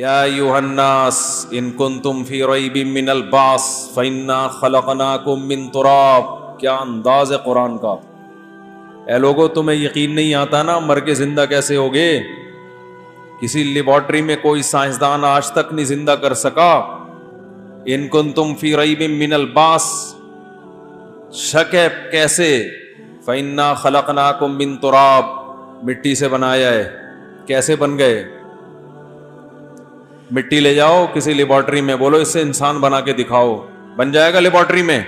یا ایھا الناس ان کنتم فی ریب من البعث فانا خلقناکم من تراب. کیا انداز ہے قرآن کا. اے لوگو تمہیں یقین نہیں آتا نا مر کے زندہ کیسے ہوگے. کسی لیبارٹری میں کوئی سائنسدان آج تک نہیں زندہ کر سکا. ان کنتم فی ریب من البعث، شک ہے کیسے. فانا خلقناکم من تراب، مٹی سے بنایا ہے. کیسے بن گئے؟ مٹی لے جاؤ کسی لیبارٹری میں، بولو اس سے انسان بنا کے دکھاؤ، بن جائے گا لیبارٹری میں؟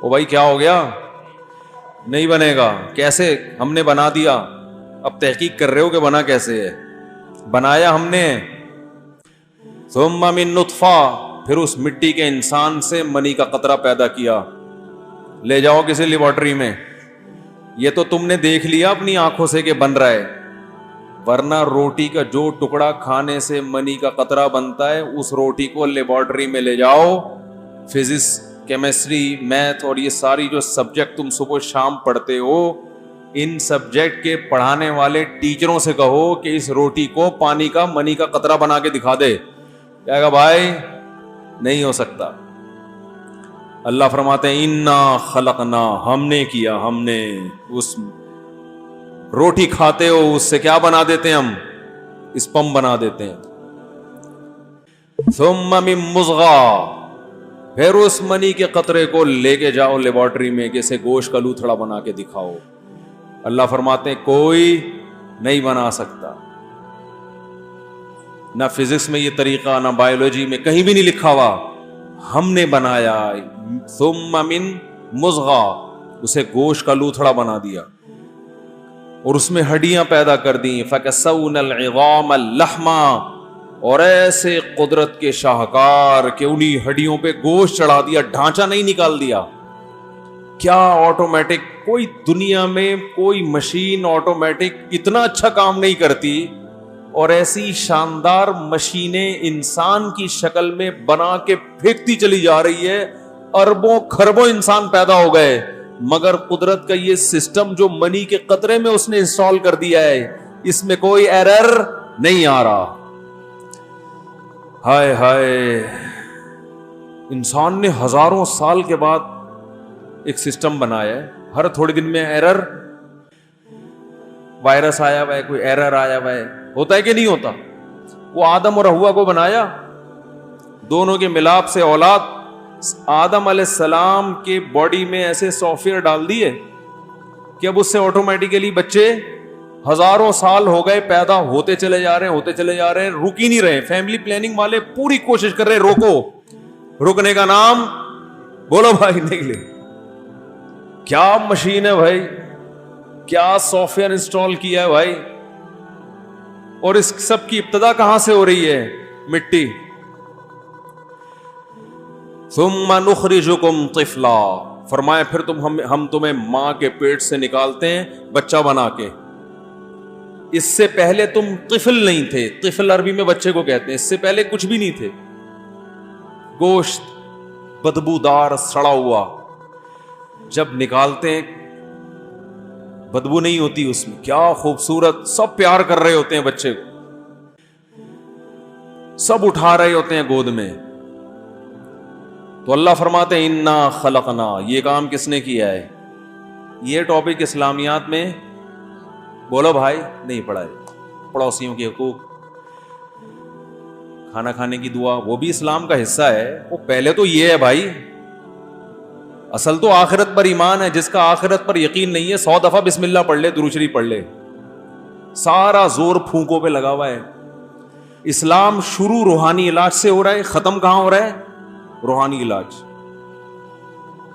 او بھائی کیا ہو گیا؟ نہیں بنے گا. کیسے؟ ہم نے بنا دیا. اب تحقیق کر رہے ہو کہ بنا کیسے ہے. بنایا ہم نے. ثم من نطفہ، پھر اس مٹی کے انسان سے منی کا قطرہ پیدا کیا. لے جاؤ کسی لیبارٹری میں. یہ تو تم نے دیکھ لیا اپنی آنکھوں سے کہ بن رہا ہے، ورنہ روٹی کا جو ٹکڑا کھانے سے منی کا قطرہ بنتا ہے، اس روٹی کو لیبارٹری میں لے جاؤ. فزکس، کیمسٹری، میتھ اور یہ ساری جو سبجیکٹ تم صبح شام پڑھتے ہو، ان سبجیکٹ کے پڑھانے والے ٹیچروں سے کہو کہ اس روٹی کو پانی کا منی کا قطرہ بنا کے دکھا دے. کیا کہا بھائی؟ نہیں ہو سکتا. اللہ فرماتے ہیں انا خلقنا، ہم نے کیا، ہم نے. اس روٹی کھاتے ہو اس سے کیا بنا دیتے ہیں ہم؟ اسپم بنا دیتے ہیں. ثم من مضغہ، پھر اس منی کے قطرے کو لے کے جاؤ لیبارٹری میں کہ اسے گوشت کا لوتھڑا بنا کے دکھاؤ. اللہ فرماتے ہیں کوئی نہیں بنا سکتا. نہ فزکس میں یہ طریقہ، نہ بایولوجی میں، کہیں بھی نہیں لکھا ہوا. ہم نے بنایا. ثم من مضغہ، اسے گوشت کا لوتھڑا بنا دیا اور اس میں ہڈیاں پیدا کر دیں. فَكَسَوْنَا الْعِظَامَ لَحْمًا، اور ایسے قدرت کے شاہکار کہ انہی ہڈیوں پہ گوشت چڑھا دیا، ڈھانچہ نہیں نکال دیا. کیا آٹومیٹک، کوئی دنیا میں کوئی مشین آٹومیٹک اتنا اچھا کام نہیں کرتی، اور ایسی شاندار مشینیں انسان کی شکل میں بنا کے پھینکتی چلی جا رہی ہے. اربوں کھربوں انسان پیدا ہو گئے، مگر قدرت کا یہ سسٹم جو منی کے قطرے میں اس نے انسٹال کر دیا ہے، اس میں کوئی ایرر نہیں آ رہا. ہائے ہائے، انسان نے ہزاروں سال کے بعد ایک سسٹم بنایا ہے، ہر تھوڑے دن میں ایرر. وائرس آیا ہوا ہے، کوئی ایرر آیا ہوا ہے، ہوتا ہے کہ نہیں ہوتا؟ وہ آدم اور حوا کو بنایا، دونوں کے ملاپ سے اولاد. آدم علیہ السلام کے باڈی میں ایسے سافٹ ویئر ڈال دیے کہ اب اس سے آٹومیٹیکلی بچے ہزاروں سال ہو گئے پیدا ہوتے چلے جا رہے ہیں، ہوتے چلے جا رہے ہیں، رک ہی نہیں رہے. فیملی پلاننگ والے پوری کوشش کر رہے ہیں روکو، رکنے کا نام بولو بھائی نہیں لے. کیا مشین ہے بھائی، کیا سافٹ ویئر انسٹال کیا ہے بھائی. اور اس سب کی ابتدا کہاں سے ہو رہی ہے؟ مٹی. ثم نخرجکم طفلا، فرمایا پھر ہم تمہیں ماں کے پیٹ سے نکالتے ہیں بچہ بنا کے. اس سے پہلے تم طفل نہیں تھے. طفل عربی میں بچے کو کہتے ہیں. اس سے پہلے کچھ بھی نہیں تھے، گوشت بدبودار سڑا ہوا. جب نکالتے ہیں بدبو نہیں ہوتی اس میں. کیا خوبصورت، سب پیار کر رہے ہوتے ہیں بچے کو، سب اٹھا رہے ہوتے ہیں گود میں. تو اللہ فرماتے ہیں انا خلقنا، یہ کام کس نے کیا ہے؟ یہ ٹاپک اسلامیات میں بولو بھائی نہیں پڑھا ہے. پڑوسیوں کے حقوق، کھانا کھانے کی دعا، وہ بھی اسلام کا حصہ ہے. وہ پہلے تو یہ ہے بھائی، اصل تو آخرت پر ایمان ہے. جس کا آخرت پر یقین نہیں ہے 100 دفعہ بسم اللہ پڑھ لے، درود شریف پڑھ لے. سارا زور پھونکوں پہ لگا ہوا ہے. اسلام شروع روحانی علاج سے ہو رہا ہے، ختم کہاں ہو رہا ہے؟ روحانی علاج.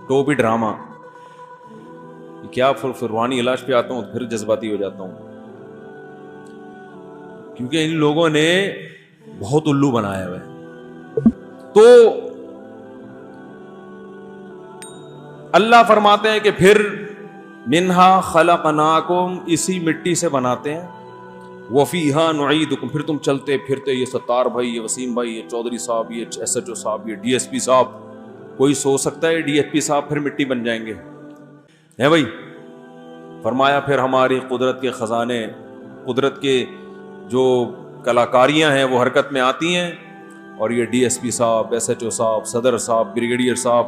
ٹوپی ڈرامہ. کیا پھر روحانی علاج پہ آتا ہوں پھر جذباتی ہو جاتا ہوں، کیونکہ ان لوگوں نے بہت الو بنایا ہوا ہے. تو اللہ فرماتے ہیں کہ پھر منہا خلقناکم، اسی مٹی سے بناتے ہیں. وفیہا نعیدکم، پھر تم چلتے پھرتے، یہ ستار بھائی، یہ وسیم بھائی، یہ چودھری صاحب، یہ ایس ایچ او صاحب، یہ ڈی ایس پی صاحب، کوئی سوچ سکتا ہے ڈی ایس پی صاحب پھر مٹی بن جائیں گے؟ ہے بھائی. فرمایا پھر ہماری قدرت کے خزانے، قدرت کے جو کلاکاریاں ہیں وہ حرکت میں آتی ہیں, اور یہ ڈی ایس پی صاحب, ایس ایچ او صاحب, صدر صاحب, بریگیڈیئر صاحب,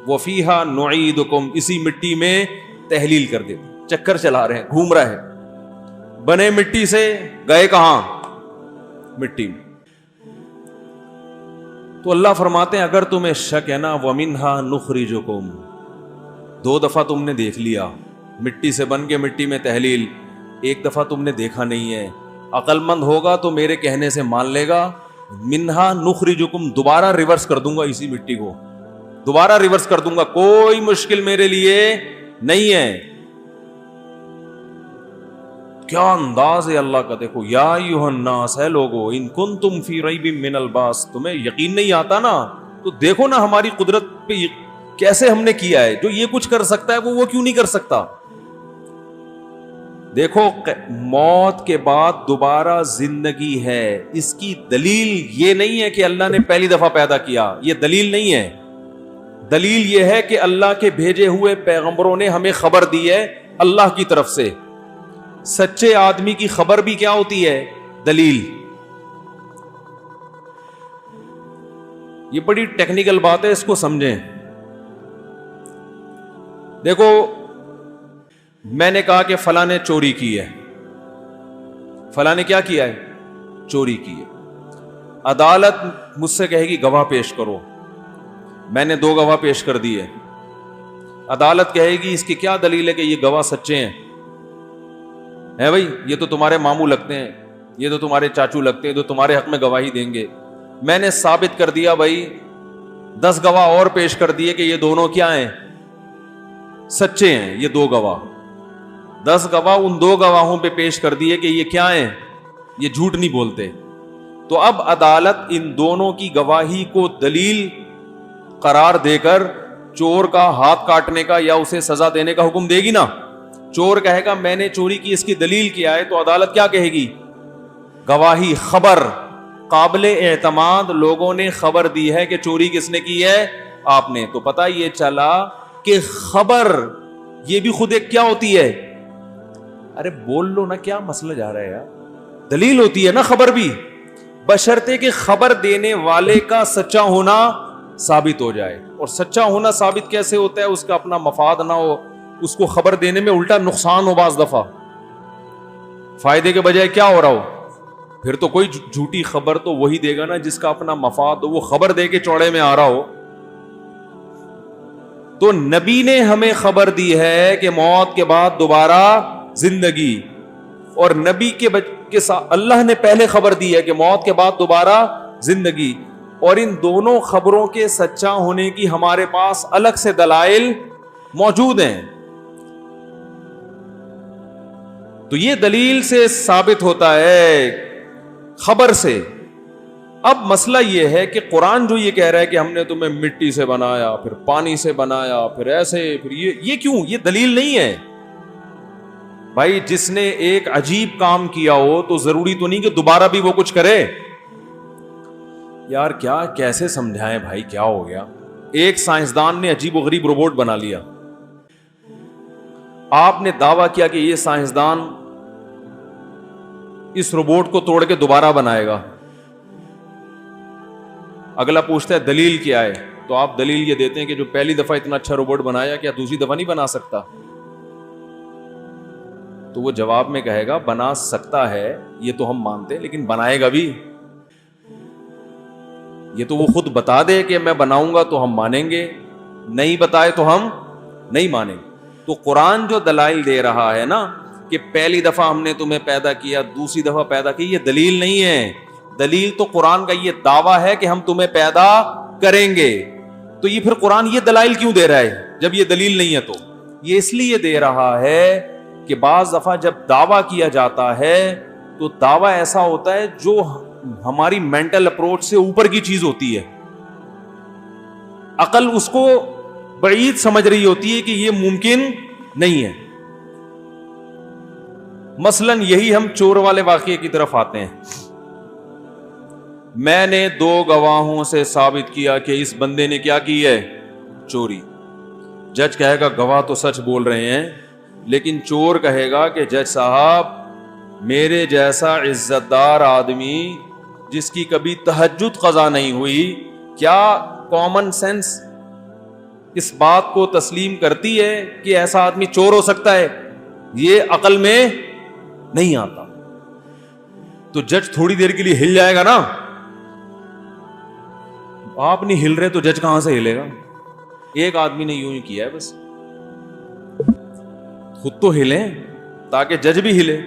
وفیہا نعیدکم, اسی مٹی میں تحلیل کر دیتے, چکر چلا رہے ہیں, گھوم رہا ہے, بنے مٹی سے گئے کہاں؟ مٹی میں. تو اللہ فرماتے ہیں اگر تمہیں شک ہے نا, ومنہا نخرجکم, 2 دفعہ تم نے دیکھ لیا, مٹی سے بن کے مٹی میں تحلیل, 1 دفعہ تم نے دیکھا نہیں ہے, عقل مند ہوگا تو میرے کہنے سے مان لے گا, منہا نخرجکم, دوبارہ ریورس کر دوں گا اسی مٹی کو, دوبارہ ریورس کر دوں گا, کوئی مشکل میرے لیے نہیں ہے. کیا انداز ہے اللہ کا, دیکھو, یا ایھا الناس, ہے لوگو, ان کنتم فی ریب من البعث, تمہیں یقین نہیں آتا نا تو دیکھو نا ہماری قدرت پہ کیسے ہم نے کیا ہے, جو یہ کچھ کر سکتا ہے وہ کیوں نہیں کر سکتا. دیکھو, موت کے بعد دوبارہ زندگی ہے, اس کی دلیل یہ نہیں ہے کہ اللہ نے پہلی دفعہ پیدا کیا, یہ دلیل نہیں ہے. دلیل یہ ہے کہ اللہ کے بھیجے ہوئے پیغمبروں نے ہمیں خبر دی ہے اللہ کی طرف سے. سچے آدمی کی خبر بھی کیا ہوتی ہے؟ دلیل. یہ بڑی ٹیکنیکل بات ہے, اس کو سمجھیں. دیکھو, میں نے کہا کہ فلاں نے چوری کی ہے, فلاں نے کیا کیا ہے؟ چوری کی ہے. عدالت مجھ سے کہے گی گواہ پیش کرو, میں نے 2 گواہ پیش کر دیے. عدالت کہے گی اس کی کیا دلیل ہے کہ یہ گواہ سچے ہیں؟ ہے بھائی, یہ تو تمہارے ماموں لگتے ہیں, یہ تو تمہارے چاچو لگتے ہیں, تو تمہارے حق میں گواہی دیں گے. میں نے ثابت کر دیا بھائی, 10 گواہ اور پیش کر دیے کہ یہ دونوں کیا ہیں؟ سچے ہیں. یہ 2 گواہ, 10 گواہ ان 2 گواہوں پہ پیش کر دیے کہ یہ کیا ہیں؟ یہ جھوٹ نہیں بولتے. تو اب عدالت ان دونوں کی گواہی کو دلیل قرار دے کر چور کا ہاتھ کاٹنے کا یا اسے سزا دینے کا حکم دے گی نا. چور کہے گا میں نے چوری کی, اس کی دلیل کیا ہے, تو عدالت کیا کہے گی؟ گواہی, خبر, قابل اعتماد لوگوں نے خبر دی ہے کہ چوری کس نے کی ہے؟ آپ نے. تو پتہ یہ چلا کہ خبر یہ بھی خود ایک کیا ہوتی ہے؟ ارے بول لو نا, کیا مسئلہ جا رہا ہے یار, دلیل ہوتی ہے نا خبر بھی, بشرطے کہ خبر دینے والے کا سچا ہونا ثابت ہو جائے. اور سچا ہونا ثابت کیسے ہوتا ہے؟ اس کا اپنا مفاد نہ ہو, اس کو خبر دینے میں الٹا نقصان ہو, بعض دفعہ فائدے کے بجائے کیا ہو رہا ہو. پھر تو کوئی جھوٹی خبر تو وہی دے گا نا جس کا اپنا مفاد ہو, وہ خبر دے کے چوڑے میں آ رہا ہو. تو نبی نے ہمیں خبر دی ہے کہ موت کے بعد دوبارہ زندگی, اور نبی کے ساتھ اللہ نے پہلے خبر دی ہے کہ موت کے بعد دوبارہ زندگی, اور ان دونوں خبروں کے سچا ہونے کی ہمارے پاس الگ سے دلائل موجود ہیں. تو یہ دلیل سے ثابت ہوتا ہے, خبر سے. اب مسئلہ یہ ہے کہ قرآن جو یہ کہہ رہا ہے کہ ہم نے تمہیں مٹی سے بنایا, پھر پانی سے بنایا, پھر ایسے, پھر یہ کیوں؟ یہ دلیل نہیں ہے بھائی. جس نے ایک عجیب کام کیا ہو تو ضروری تو نہیں کہ دوبارہ بھی وہ کچھ کرے. یار کیا کیسے سمجھائیں بھائی, کیا ہو گیا؟ ایک سائنسدان نے عجیب و غریب روبوٹ بنا لیا, آپ نے دعویٰ کیا کہ یہ سائنسدان اس روبوٹ کو توڑ کے دوبارہ بنائے گا. اگلا پوچھتا ہے دلیل کیا ہے, تو آپ دلیل یہ دیتے ہیں کہ جو پہلی دفعہ اتنا اچھا روبوٹ بنایا, کیا دوسری دفعہ نہیں بنا سکتا؟ تو وہ جواب میں کہے گا بنا سکتا ہے, یہ تو ہم مانتے ہیں, لیکن بنائے گا بھی. یہ تو وہ خود بتا دے کہ میں بناؤں گا تو ہم مانیں گے, نہیں بتائے تو ہم نہیں مانیں گے. تو قرآن جو دلائل دے رہا ہے نا کہ پہلی دفعہ ہم نے تمہیں پیدا کیا, دوسری دفعہ پیدا کی, یہ دلیل نہیں ہے. دلیل تو قرآن کا یہ دعویٰ ہے کہ ہم تمہیں پیدا کریں گے. تو یہ پھر قرآن یہ دلائل کیوں دے رہا ہے جب یہ دلیل نہیں ہے؟ تو یہ اس لیے دے رہا ہے کہ بعض دفعہ جب دعویٰ کیا جاتا ہے تو دعویٰ ایسا ہوتا ہے جو ہماری مینٹل اپروچ سے اوپر کی چیز ہوتی ہے. عقل اس کو بعید سمجھ رہی ہوتی ہے کہ یہ ممکن نہیں ہے. مثلاً یہی ہم چور والے واقعے کی طرف آتے ہیں. میں نے 2 گواہوں سے ثابت کیا کہ اس بندے نے کیا کی ہے؟ چوری. جج کہے گا گواہ تو سچ بول رہے ہیں, لیکن چور کہے گا کہ جج صاحب میرے جیسا عزت دار آدمی جس کی کبھی تہجد قضا نہیں ہوئی، کیا کامن سینس اس بات کو تسلیم کرتی ہے کہ ایسا آدمی چور ہو سکتا ہے؟ یہ عقل میں نہیں آتا. تو جج تھوڑی دیر کے لیے ہل جائے گا نا. آپ نہیں ہل رہے تو جج کہاں سے ہلے گا؟ ایک آدمی نے یوں ہی کیا ہے بس. خود تو ہلیں تاکہ جج بھی ہلے.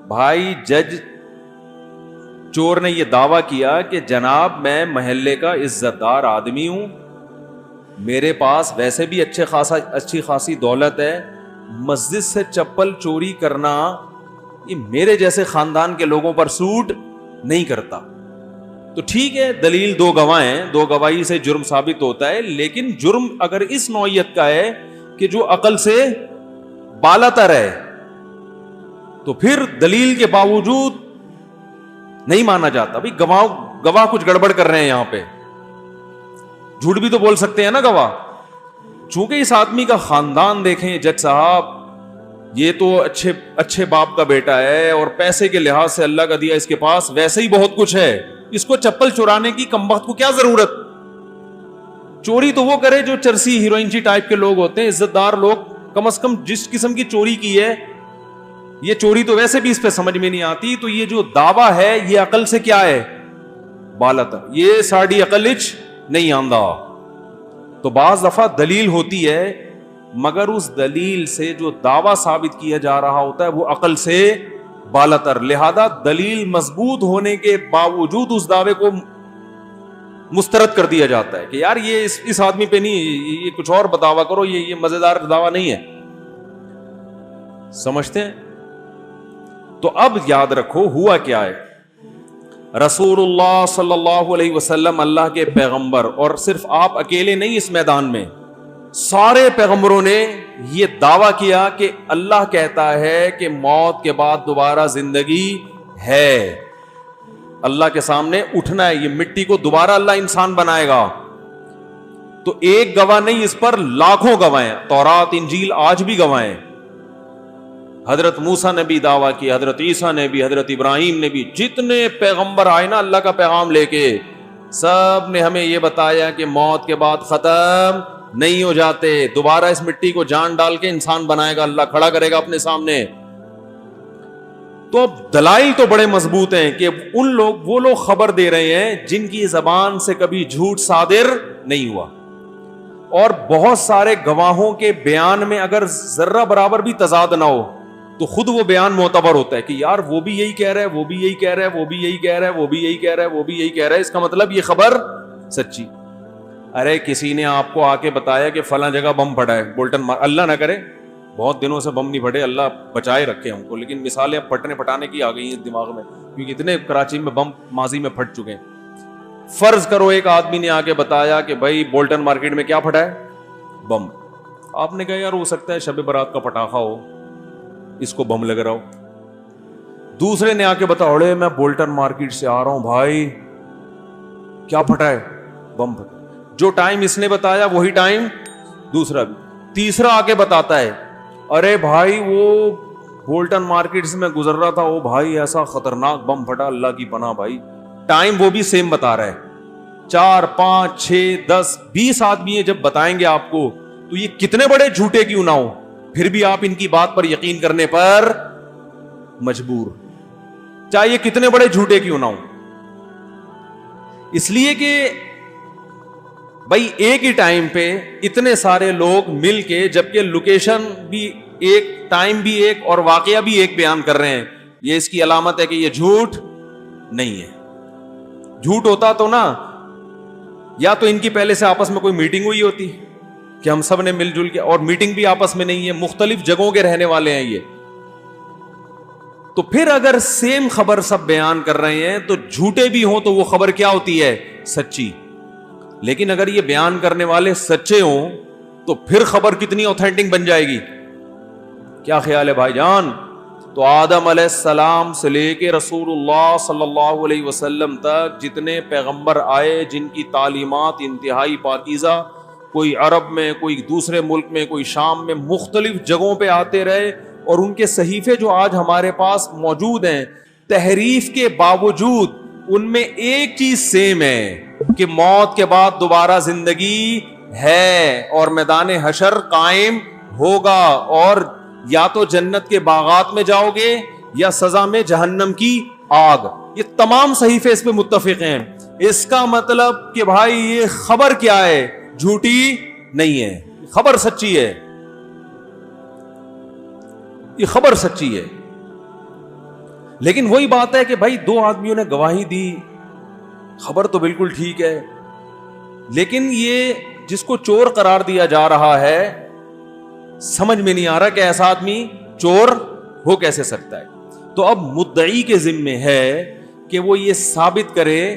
بھائی جج چور نے یہ دعویٰ کیا کہ جناب میں محلے کا عزت دار آدمی ہوں، میرے پاس ویسے بھی اچھی خاصی دولت ہے، مسجد سے چپل چوری کرنا یہ میرے جیسے خاندان کے لوگوں پر سوٹ نہیں کرتا. تو ٹھیک ہے، دلیل دو گواہ ہیں، دو گواہی سے جرم ثابت ہوتا ہے، لیکن جرم اگر اس نوعیت کا ہے کہ جو عقل سے بالاتر ہے تو پھر دلیل کے باوجود نہیں مانا جاتا. بھائی گواہ کچھ گڑبڑ کر رہے ہیں، یہاں پہ جھوٹ بھی تو بول سکتے ہیں نا گواہ. چونکہ اس آدمی کا خاندان دیکھیں جج صاحب، یہ تو اچھے باپ کا بیٹا ہے اور پیسے کے لحاظ سے اللہ کا دیا اس کے پاس ویسے ہی بہت کچھ ہے، اس کو چپل چورانے کی کمبخت کو کیا ضرورت؟ چوری تو وہ کرے جو چرسی ہیروئنچی ٹائپ کے لوگ ہوتے ہیں، عزت دار لوگ کم از کم جس قسم کی چوری کی ہے، یہ چوری تو ویسے بھی اس پہ سمجھ میں نہیں آتی. تو یہ جو دعویٰ ہے یہ عقل سے کیا ہے؟ بالاتر. یہ ساڑی عقل اچ نہیں آندا. تو بعض دفعہ دلیل ہوتی ہے مگر اس دلیل سے جو دعویٰ ثابت کیا جا رہا ہوتا ہے وہ عقل سے بالاتر. لہذا دلیل مضبوط ہونے کے باوجود اس دعوے کو مسترد کر دیا جاتا ہے کہ یار یہ اس آدمی پہ نہیں، یہ کچھ اور دعویٰ کرو، یہ مزیدار دعویٰ نہیں ہے. سمجھتے ہیں؟ تو اب یاد رکھو ہوا کیا ہے. رسول اللہ صلی اللہ علیہ وسلم اللہ کے پیغمبر، اور صرف آپ اکیلے نہیں اس میدان میں، سارے پیغمبروں نے یہ دعویٰ کیا کہ اللہ کہتا ہے کہ موت کے بعد دوبارہ زندگی ہے، اللہ کے سامنے اٹھنا ہے، یہ مٹی کو دوبارہ اللہ انسان بنائے گا. تو ایک گواہ نہیں، اس پر لاکھوں گواہ ہیں. تورات انجیل آج بھی گواہ ہیں. حضرت موسیٰ نے بھی دعویٰ کیا، حضرت عیسیٰ نے بھی، حضرت ابراہیم نے بھی، جتنے پیغمبر آئے نا اللہ کا پیغام لے کے، سب نے ہمیں یہ بتایا کہ موت کے بعد ختم نہیں ہو جاتے، دوبارہ اس مٹی کو جان ڈال کے انسان بنائے گا، اللہ کھڑا کرے گا اپنے سامنے. تو دلائل تو بڑے مضبوط ہیں کہ وہ لوگ خبر دے رہے ہیں جن کی زبان سے کبھی جھوٹ صادر نہیں ہوا. اور بہت سارے گواہوں کے بیان میں اگر ذرہ برابر بھی تضاد نہ ہو تو خود وہ بیان معتبر ہوتا ہے کہ یار وہ بھی یہی کہہ رہا ہے، وہ بھی یہی کہہ رہا ہے، وہ بھی یہی کہہ رہا ہے، وہ بھی یہی کہہ رہا ہے، وہ بھی یہی کہہ رہا ہے، اس کا مطلب یہ خبر سچی. ارے کسی نے آپ کو آ کے بتایا کہ فلاں جگہ بم پھٹا ہے، بولٹن مار، اللہ نہ کرے بہت دنوں سے بم نہیں پھٹے، اللہ بچائے رکھے ہم کو، لیکن مثالیں اب پھٹانے کی آ گئی ہیں دماغ میں، کیونکہ اتنے کراچی میں بم ماضی میں پھٹ چکے ہیں. فرض کرو ایک آدمی نے آ کے بتایا کہ بھائی بولٹن مارکیٹ میں کیا پھٹا ہے؟ بم. آپ نے کہا یار ہو سکتا ہے شب برات کا پٹاخہ ہو، اس کو بم لگ رہا ہو. دوسرے نے آ کے بتا، اڑے میں بولٹن مارکیٹ سے آ رہا ہوں بھائی، کیا پھٹا ہے؟ بم پھٹا. جو ٹائم اس نے بتایا وہی ٹائم دوسرا بھی. تیسرا آ کے بتاتا ہے، ارے بھائی وہ بولٹن مارکیٹ سے میں گزر رہا تھا، وہ بھائی ایسا خطرناک بم پھٹا، اللہ کی پناہ بھائی. ٹائم وہ بھی سیم بتا رہا ہے. 4 5 6 10 20 آدمی جب بتائیں گے آپ کو تو یہ کتنے بڑے جھوٹے کیوں نہ ہو، پھر بھی آپ ان کی بات پر یقین کرنے پر مجبور، چاہے یہ کتنے بڑے جھوٹے کیوں نہ ہو. اس لیے کہ بھائی ایک ہی ٹائم پہ اتنے سارے لوگ مل کے، جبکہ لوکیشن بھی ایک، ٹائم بھی ایک، اور واقعہ بھی ایک بیان کر رہے ہیں، یہ اس کی علامت ہے کہ یہ جھوٹ نہیں ہے. جھوٹ ہوتا تو نا، یا تو ان کی پہلے سے آپس میں کوئی میٹنگ ہوئی ہوتی کہ ہم سب نے مل جل کے، اور میٹنگ بھی آپس میں نہیں ہے، مختلف جگہوں کے رہنے والے ہیں یہ. تو پھر اگر سیم خبر سب بیان کر رہے ہیں تو جھوٹے بھی ہوں تو وہ خبر کیا ہوتی ہے؟ سچی. لیکن اگر یہ بیان کرنے والے سچے ہوں تو پھر خبر کتنی اوتھینٹک بن جائے گی. کیا خیال ہے بھائی جان؟ تو آدم علیہ السلام سے لے کے رسول اللہ صلی اللہ علیہ وسلم تک جتنے پیغمبر آئے جن کی تعلیمات انتہائی پاکیزہ، کوئی عرب میں، کوئی دوسرے ملک میں، کوئی شام میں، مختلف جگہوں پہ آتے رہے، اور ان کے صحیفے جو آج ہمارے پاس موجود ہیں، تحریف کے باوجود ان میں ایک چیز سیم ہے کہ موت کے بعد دوبارہ زندگی ہے اور میدان حشر قائم ہوگا، اور یا تو جنت کے باغات میں جاؤ گے یا سزا میں جہنم کی آگ. یہ تمام صحیفے اس پہ متفق ہیں. اس کا مطلب کہ بھائی یہ خبر کیا ہے؟ جھوٹی نہیں ہے، خبر سچی ہے، یہ خبر سچی ہے. لیکن وہی بات ہے کہ بھائی دو آدمیوں نے گواہی دی، خبر تو بالکل ٹھیک ہے، لیکن یہ جس کو چور قرار دیا جا رہا ہے سمجھ میں نہیں آ رہا کہ ایسا آدمی چور ہو کیسے سکتا ہے. تو اب مدعی کے ذمے ہے کہ وہ یہ ثابت کرے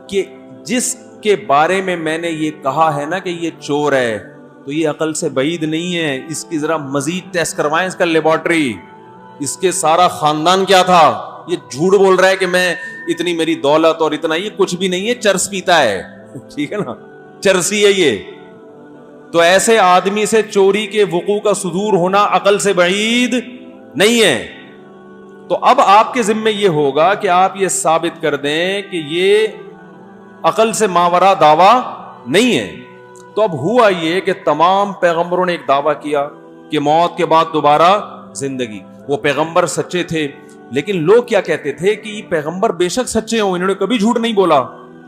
کہ جس کے بارے میں نے یہ کہا ہے نا کہ یہ چور ہے، تو یہ عقل سے بعید نہیں ہے، اس کی ذرا مزید ٹیسٹ کروائیں، اس کا لیبارٹری، اس کے سارا خاندان کیا تھا. یہ جھوٹ بول رہا ہے کہ میں اتنی میری دولت اور اتنا، یہ کچھ بھی نہیں ہے، چرس پیتا ہے، ٹھیک ہے نا، چرسی ہے یہ. تو ایسے آدمی سے چوری کے وقوع کا صدور ہونا عقل سے بعید نہیں ہے. تو اب آپ کے ذمہ یہ ہوگا کہ آپ یہ ثابت کر دیں کہ یہ عقل سے ماورا دعویٰ نہیں ہے. تو اب ہوا یہ کہ تمام پیغمبروں نے ایک دعویٰ کیا کہ موت کے بعد دوبارہ زندگی. وہ پیغمبر سچے تھے، لیکن لوگ کیا کہتے تھے کہ یہ پیغمبر بے شک سچے ہوں، انہوں نے کبھی جھوٹ نہیں بولا،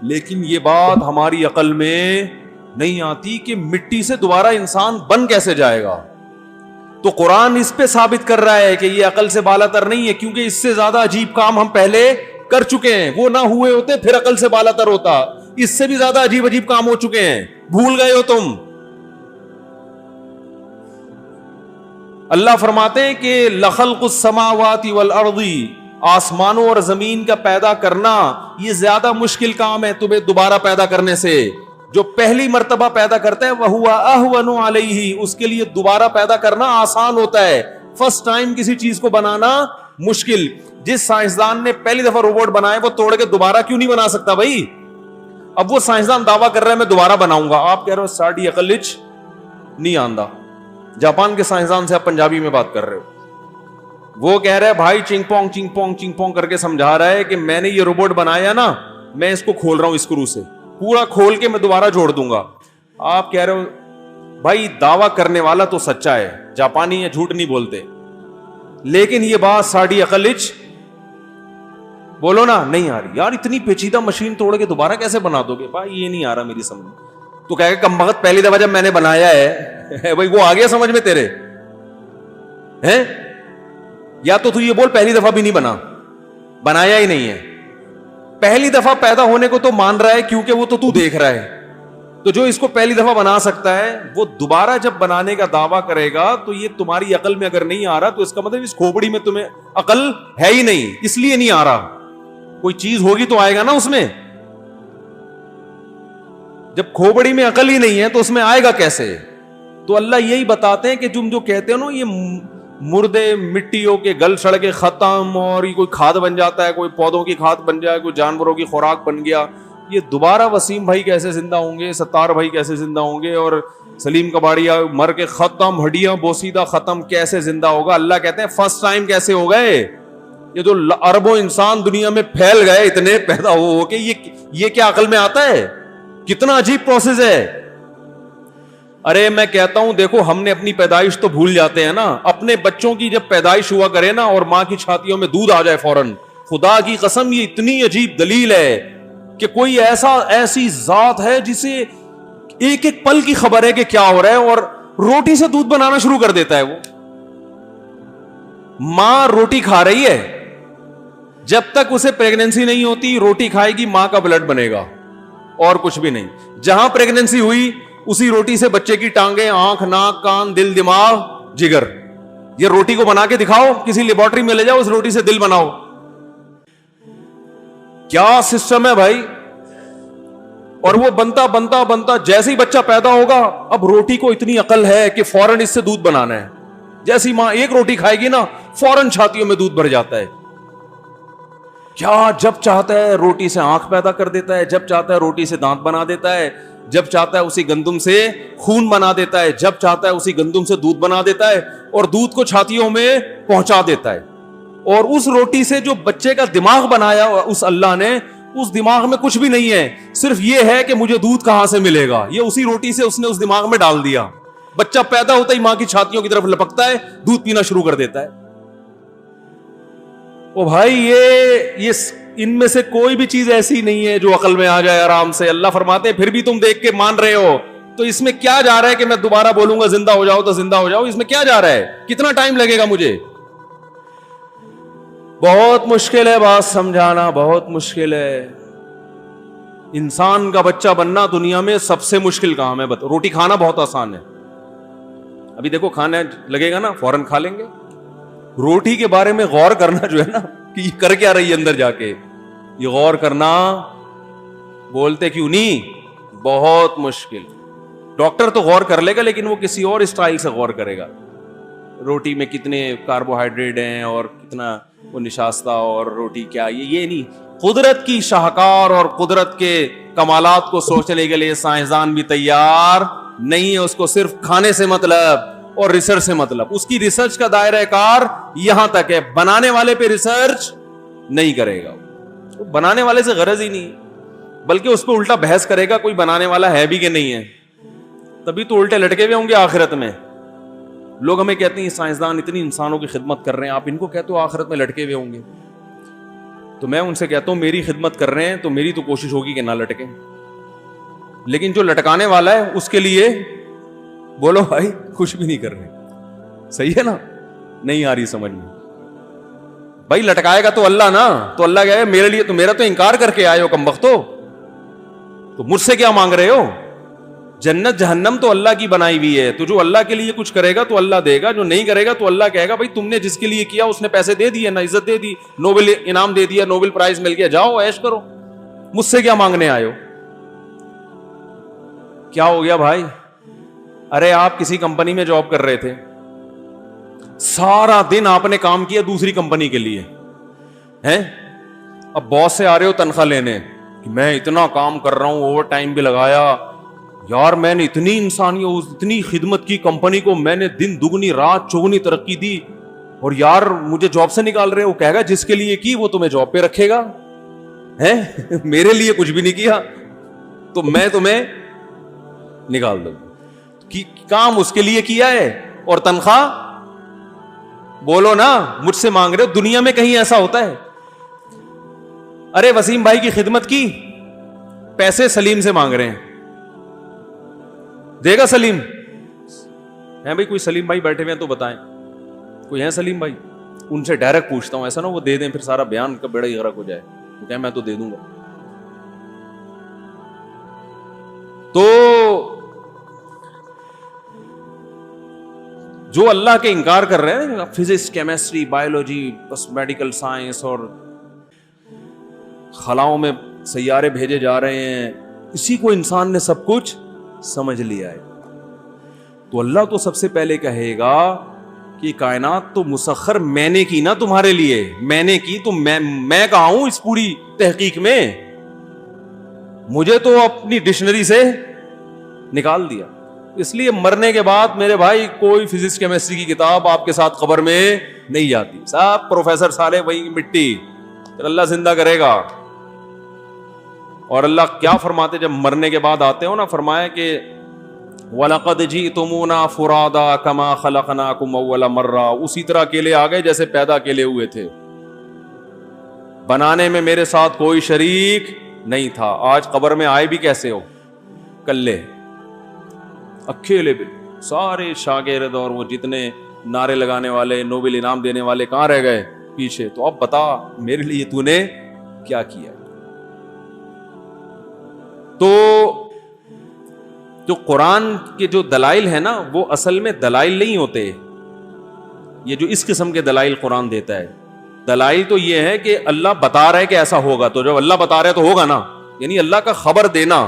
لیکن یہ بات ہماری عقل میں نہیں آتی کہ مٹی سے دوبارہ انسان بن کیسے جائے گا. تو قرآن اس پہ ثابت کر رہا ہے کہ یہ عقل سے بالا تر نہیں ہے، کیونکہ اس سے زیادہ عجیب کام ہم پہلے کر چکے ہیں. وہ نہ ہوئے ہوتے پھر عقل سے بالا تر ہوتا، اس سے بھی زیادہ عجیب عجیب کام ہو چکے ہیں، بھول گئے ہو تم. اللہ فرماتے ہیں کہ لخلق السماوات والارض، آسمانوں اور زمین کا پیدا کرنا یہ زیادہ مشکل کام ہے تمہیں دوبارہ پیدا کرنے سے. جو پہلی مرتبہ پیدا کرتا ہے وَهُوَ أَهْوَنُ عَلَيْهِ، اس کے لیے دوبارہ پیدا کرنا آسان ہوتا ہے. فرسٹ ٹائم کسی چیز کو بنانا مشکل. جس سائنسدان نے پہلی دفعہ روبوٹ بنائے وہ توڑ کے دوبارہ کیوں نہیں بنا سکتا بھائی؟ اب وہ سائنسدان دعویٰ کر رہا ہے میں دوبارہ بناؤں گا، آپ کہہ رہے ہو ساڑھی عقل وچ نہیں آندا. جاپان کے سائنسدان سے آپ پنجابی میں بات کر رہے ہو، وہ کہہ رہے بھائی چنگ پونگ چنگ پونگ چنگ پونگ کر کے سمجھا رہا ہے کہ میں نے یہ روبوٹ بنایا نا، میں اس کو کھول رہا ہوں اسکرو سے، پورا کھول کے میں دوبارہ جوڑ دوں گا. آپ کہہ رہے ہو بھائی دعویٰ کرنے والا تو سچا ہے، جاپانی ہے، جھوٹ نہیں بولتے، لیکن یہ بات ساڑھی عقل وچ بولو نا نہیں آ رہی. یار اتنی پیچیدہ مشین توڑ کے دوبارہ کیسے بنا دو گے؟ بھائی یہ نہیں آ رہا میری سمجھ. تو کہے گا کم بخت پہلی دفعہ جب میں نے بنایا ہے بھائی وہ آ گیا سمجھ میں تیرے ہیں؟ یا تو یہ بول پہلی دفعہ بھی نہیں بنایا ہی نہیں ہے. پہلی دفعہ پیدا ہونے کو تو مان رہا ہے کیونکہ وہ تو دیکھ رہا ہے. تو جو اس کو پہلی دفعہ بنا سکتا ہے وہ دوبارہ جب بنانے کا دعویٰ کرے گا تو یہ تمہاری عقل میں اگر نہیں آ رہا تو اس کا مطلب اس کھوپڑی میں تمہیں عقل ہے ہی نہیں، اس لیے نہیں آ رہا. کوئی چیز ہوگی تو آئے گا نا اس میں. جب کھوپڑی میں عقل ہی نہیں ہے تو اس میں آئے گا کیسے؟ تو اللہ یہی بتاتے ہیں کہ تم جو کہتے ہو نا یہ مردے مٹیوں کے گل سڑ کے ختم اور یہ کوئی کھاد بن جاتا ہے، کوئی پودوں کی کھاد بن جائے، کوئی جانوروں کی خوراک بن گیا، یہ دوبارہ وسیم بھائی کیسے زندہ ہوں گے، ستار بھائی کیسے زندہ ہوں گے، اور سلیم کباڑیا مر کے ختم، ہڈیاں بوسیدہ ختم، کیسے زندہ ہوگا؟ اللہ کہتے ہیں فرسٹ ٹائم کیسے ہو گئے؟ یہ جو اربوں انسان دنیا میں پھیل گئے اتنے پیدا ہو کے، یہ کیا عقل میں آتا ہے؟ کتنا عجیب پروسیس ہے. ارے میں کہتا ہوں دیکھو ہم نے اپنی پیدائش تو بھول جاتے ہیں نا. اپنے بچوں کی جب پیدائش ہوا کرے نا اور ماں کی چھاتیوں میں دودھ آ جائے فوراً، خدا کی قسم یہ اتنی عجیب دلیل ہے کہ کوئی ایسی ذات ہے جسے ایک ایک پل کی خبر ہے کہ کیا ہو رہا ہے، اور روٹی سے دودھ بنانا شروع کر دیتا ہے. وہ ماں روٹی کھا رہی ہے، جب تک اسے پریگننسی نہیں ہوتی روٹی کھائے گی، ماں کا بلڈ بنے گا اور کچھ بھی نہیں. جہاں پریگننسی ہوئی اسی روٹی سے بچے کی ٹانگیں، آنکھ، ناک، کان، دل، دماغ، جگر. یہ روٹی کو بنا کے دکھاؤ، کسی لیبارٹری میں لے جاؤ، اس روٹی سے دل بناؤ. کیا سسٹم ہے بھائی؟ اور وہ بنتا بنتا بنتا جیسے ہی بچہ پیدا ہوگا، اب روٹی کو اتنی عقل ہے کہ فوراً اس سے دودھ بنانا ہے. جیسی ماں ایک روٹی کھائے گی نا فوراً چھاتیوں میں دودھ بھر جاتا ہے. کیا جب چاہتا ہے روٹی سے آنکھ پیدا کر دیتا ہے, جب چاہتا ہے روٹی سے دانت بنا دیتا ہے, جب چاہتا ہے اسی گندم سے خون بنا دیتا ہے, جب چاہتا ہے اسی گندم سے دودھ بنا دیتا ہے اور دودھ کو چھاتیوں میں پہنچا دیتا ہے. اور اس روٹی سے جو بچے کا دماغ بنایا اس اللہ نے, اس دماغ میں کچھ بھی نہیں ہے, صرف یہ ہے کہ مجھے دودھ کہاں سے ملے گا, یہ اسی روٹی سے اس نے اس دماغ میں ڈال دیا. بچہ پیدا ہوتا ہی ماں کی چھاتیوں کی طرف لپکتا ہے, دودھ پینا شروع کر دیتا ہے. او بھائی یہ ان میں سے کوئی بھی چیز ایسی نہیں ہے جو عقل میں آ جائے آرام سے. اللہ فرماتے ہیں پھر بھی تم دیکھ کے مان رہے ہو, تو اس میں کیا جا رہا ہے کہ میں دوبارہ بولوں گا زندہ ہو جاؤ تو زندہ ہو جاؤ, اس میں کیا جا رہا ہے, کتنا ٹائم لگے گا مجھے. بہت مشکل ہے بات سمجھانا, بہت مشکل ہے. انسان کا بچہ بننا دنیا میں سب سے مشکل کام ہے. روٹی کھانا بہت آسان ہے, ابھی دیکھو کھانا لگے گا نا فوراً کھا لیں گے. روٹی کے بارے میں غور کرنا جو ہے نا کہ یہ کر کیا رہی ہے اندر جا کے, یہ غور کرنا بولتے کیوں نہیں, بہت مشکل. ڈاکٹر تو غور کر لے گا لیکن وہ کسی اور اسٹائل سے غور کرے گا. روٹی میں کتنے کاربوہائیڈریٹ ہیں اور کتنا وہ نشاستہ اور روٹی کیا, یہ نہیں. قدرت کی شاہکار اور قدرت کے کمالات کو سوچنے کے لیے سائنسدان بھی تیار نہیں ہے. اس کو صرف کھانے سے مطلب اور ریسرچ سے مطلب. اس کی ریسرچ کا دائرہ کار یہاں تک ہے, بنانے والے پہ ریسرچ نہیں کرے گا. بنانے والے سے غرض ہی نہیں, بلکہ اس پہ الٹا بحث کرے گا کوئی بنانے والا ہے بھی کہ نہیں ہے. تبھی تو الٹے لٹکے ہوئے ہوں گے آخرت میں. لوگ ہمیں کہتے ہیں سائنسدان اتنی انسانوں کی خدمت کر رہے ہیں, آپ ان کو کہتے ہو آخرت میں لٹکے ہوئے ہوں گے. تو میں ان سے کہتا ہوں میری خدمت کر رہے ہیں تو میری تو کوشش ہوگی کہ نہ لٹکیں, لیکن جو لٹکانے والا ہے اس کے لیے بولو بھائی کچھ بھی نہیں کر رہے. صحیح ہے نا, نہیں آ رہی سمجھ میں. بھائی لٹکائے گا تو اللہ نا, تو اللہ کہے میرے لیے تو, میرا تو انکار کر کے آئے ہو کمبختو, تو مجھ سے کیا مانگ رہے ہو. جنت جہنم تو اللہ کی بنائی ہوئی ہے, تو جو اللہ کے لیے کچھ کرے گا تو اللہ دے گا, جو نہیں کرے گا تو اللہ کہے گا بھائی تم نے جس کے لیے کیا اس نے پیسے دے دیے, نہ عزت دے دی, نوبل انعام دے دیا, نوبل پرائز مل گیا, جاؤ عیش کرو, مجھ سے کیا مانگنے آئے ہو. کیا ہو گیا بھائی. ارے آپ کسی کمپنی میں جاب کر رہے تھے, سارا دن آپ نے کام کیا دوسری کمپنی کے لیے ہیں, اب باس سے آ رہے ہو تنخواہ لینے کہ میں اتنا کام کر رہا ہوں, اوور ٹائم بھی لگایا, یار میں نے اتنی انسانیت اتنی خدمت کی کمپنی کو, میں نے دن دگنی رات چوگنی ترقی دی, اور یار مجھے جاب سے نکال رہے ہو. کہے گا جس کے لیے کی وہ تمہیں جاب پہ رکھے گا, ہیں میرے لیے کچھ بھی نہیں کیا تو میں تمہیں نکال دوں. کام اس کے لیے کیا ہے اور تنخواہ بولو نا مجھ سے مانگ رہے ہو. دنیا میں کہیں ایسا ہوتا ہے. ارے وسیم بھائی کی خدمت کی, پیسے سلیم سے مانگ رہے ہیں, دے گا سلیم؟ ہیں بھائی کوئی سلیم بھائی بیٹھے ہوئے ہیں تو بتائیں, کوئی ہیں سلیم بھائی؟ ان سے ڈائریکٹ پوچھتا ہوں, ایسا نہ وہ دے دیں پھر سارا بیان کا بیڑا ہی غرق ہو جائے, تو کہیں میں تو دے دوں گا. تو جو اللہ کے انکار کر رہے ہیں, فزکس, کیمسٹری, بایولوجی, بس میڈیکل سائنس اور خلاؤں میں سیارے بھیجے جا رہے ہیں, اسی کو انسان نے سب کچھ سمجھ لیا ہے. تو اللہ تو سب سے پہلے کہے گا کہ کائنات تو مسخر میں نے کی نا تمہارے لیے, میں نے کی, تو میں کہاں ہوں اس پوری تحقیق میں, مجھے تو اپنی ڈکشنری سے نکال دیا. اس لیے مرنے کے بعد میرے بھائی کوئی فزکس کیمسٹری کی کتاب آپ کے ساتھ قبر میں نہیں جاتی. صاحب پروفیسر سارے وہی مٹی, پھر اللہ زندہ کرے گا. اور اللہ کیا فرماتے جب مرنے کے بعد آتے ہو نا, فرمایا کہ وَلَقَدْ جِئْتُمُونَا فُرَادَا كَمَا خَلَقْنَاكُمْ أَوَّلَ مَرَّةٍ, اسی طرح اکیلے آ گئے جیسے پیدا اکیلے ہوئے تھے, بنانے میں میرے ساتھ کوئی شریک نہیں تھا. آج قبر میں آئے بھی کیسے ہو, کلے اکیلے. بھی سارے شاگرد اور وہ جتنے نعرے لگانے والے, نوبل انعام دینے والے کہاں رہ گئے پیچھے. تو اب بتا میرے لیے تو نے کیا کیا. تو جو قرآن کے جو دلائل ہیں نا وہ اصل میں دلائل نہیں ہوتے. یہ جو اس قسم کے دلائل قرآن دیتا ہے, دلائل تو یہ ہے کہ اللہ بتا رہا ہے کہ ایسا ہوگا, تو جب اللہ بتا رہا ہے تو ہوگا نا, یعنی اللہ کا خبر دینا.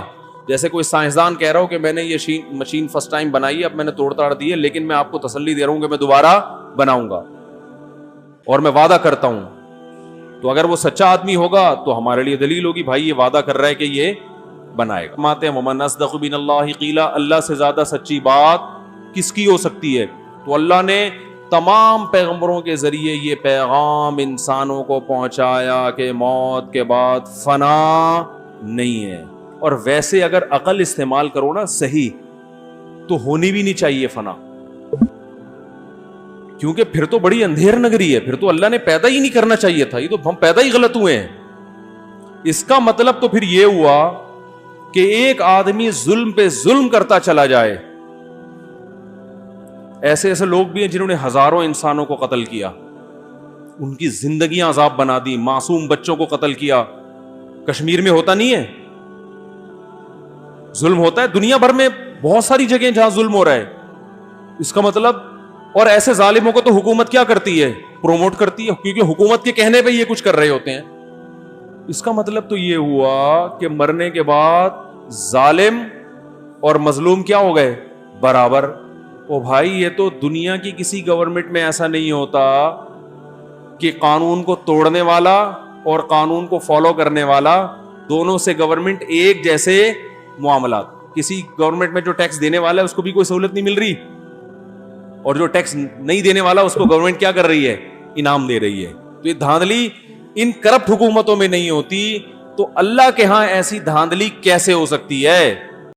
جیسے کوئی سائنسدان کہہ رہا ہو کہ میں نے یہ مشین فرسٹ ٹائم بنائی ہے, اب میں نے توڑ تاڑ دی ہے, لیکن میں آپ کو تسلی دے رہا ہوں کہ میں دوبارہ بناؤں گا, اور میں وعدہ کرتا ہوں تو اگر وہ سچا آدمی ہوگا تو ہمارے لیے دلیل ہوگی بھائی یہ وعدہ کر رہا ہے کہ یہ بنائے گا. ماتے ہیں ومن اصدق من اللہ قیلا, اللہ سے زیادہ سچی بات کس کی ہو سکتی ہے؟ تو اللہ نے تمام پیغمبروں کے ذریعے یہ پیغام انسانوں کو پہنچایا کہ موت کے بعد فنا نہیں ہے. اور ویسے اگر عقل استعمال کرو نا صحیح تو ہونی بھی نہیں چاہیے فنا, کیونکہ پھر تو بڑی اندھیر نگری ہے, پھر تو اللہ نے پیدا ہی نہیں کرنا چاہیے تھا, یہ تو ہم پیدا ہی غلط ہوئے ہیں. اس کا مطلب تو پھر یہ ہوا کہ ایک آدمی ظلم پہ ظلم کرتا چلا جائے. ایسے ایسے لوگ بھی ہیں جنہوں نے ہزاروں انسانوں کو قتل کیا, ان کی زندگیاں عذاب بنا دی, معصوم بچوں کو قتل کیا. کشمیر میں ہوتا نہیں ہے ظلم؟ ہوتا ہے دنیا بھر میں بہت ساری جگہیں جہاں ظلم ہو رہا ہے. اس کا مطلب, اور ایسے ظالموں کو تو حکومت کیا کرتی ہے؟ پروموٹ کرتی ہے, کیونکہ حکومت کے کہنے پہ یہ کچھ کر رہے ہوتے ہیں. اس کا مطلب تو یہ ہوا کہ مرنے کے بعد ظالم اور مظلوم کیا ہو گئے؟ برابر. او بھائی یہ تو دنیا کی کسی گورنمنٹ میں ایسا نہیں ہوتا کہ قانون کو توڑنے والا اور قانون کو فالو کرنے والا دونوں سے گورنمنٹ ایک جیسے معاملات. کسی گورنمنٹ میں جو ٹیکس دینے والا ہے اس کو بھی کوئی سہولت نہیں مل رہی, اور جو ٹیکس نہیں دینے والا اس کو گورنمنٹ کیا کر رہی ہے؟ انعام دے رہی ہے. تو یہ دھاندلی ان کرپٹ حکومتوں میں نہیں ہوتی, تو اللہ کے ہاں ایسی دھاندلی کیسے ہو سکتی ہے؟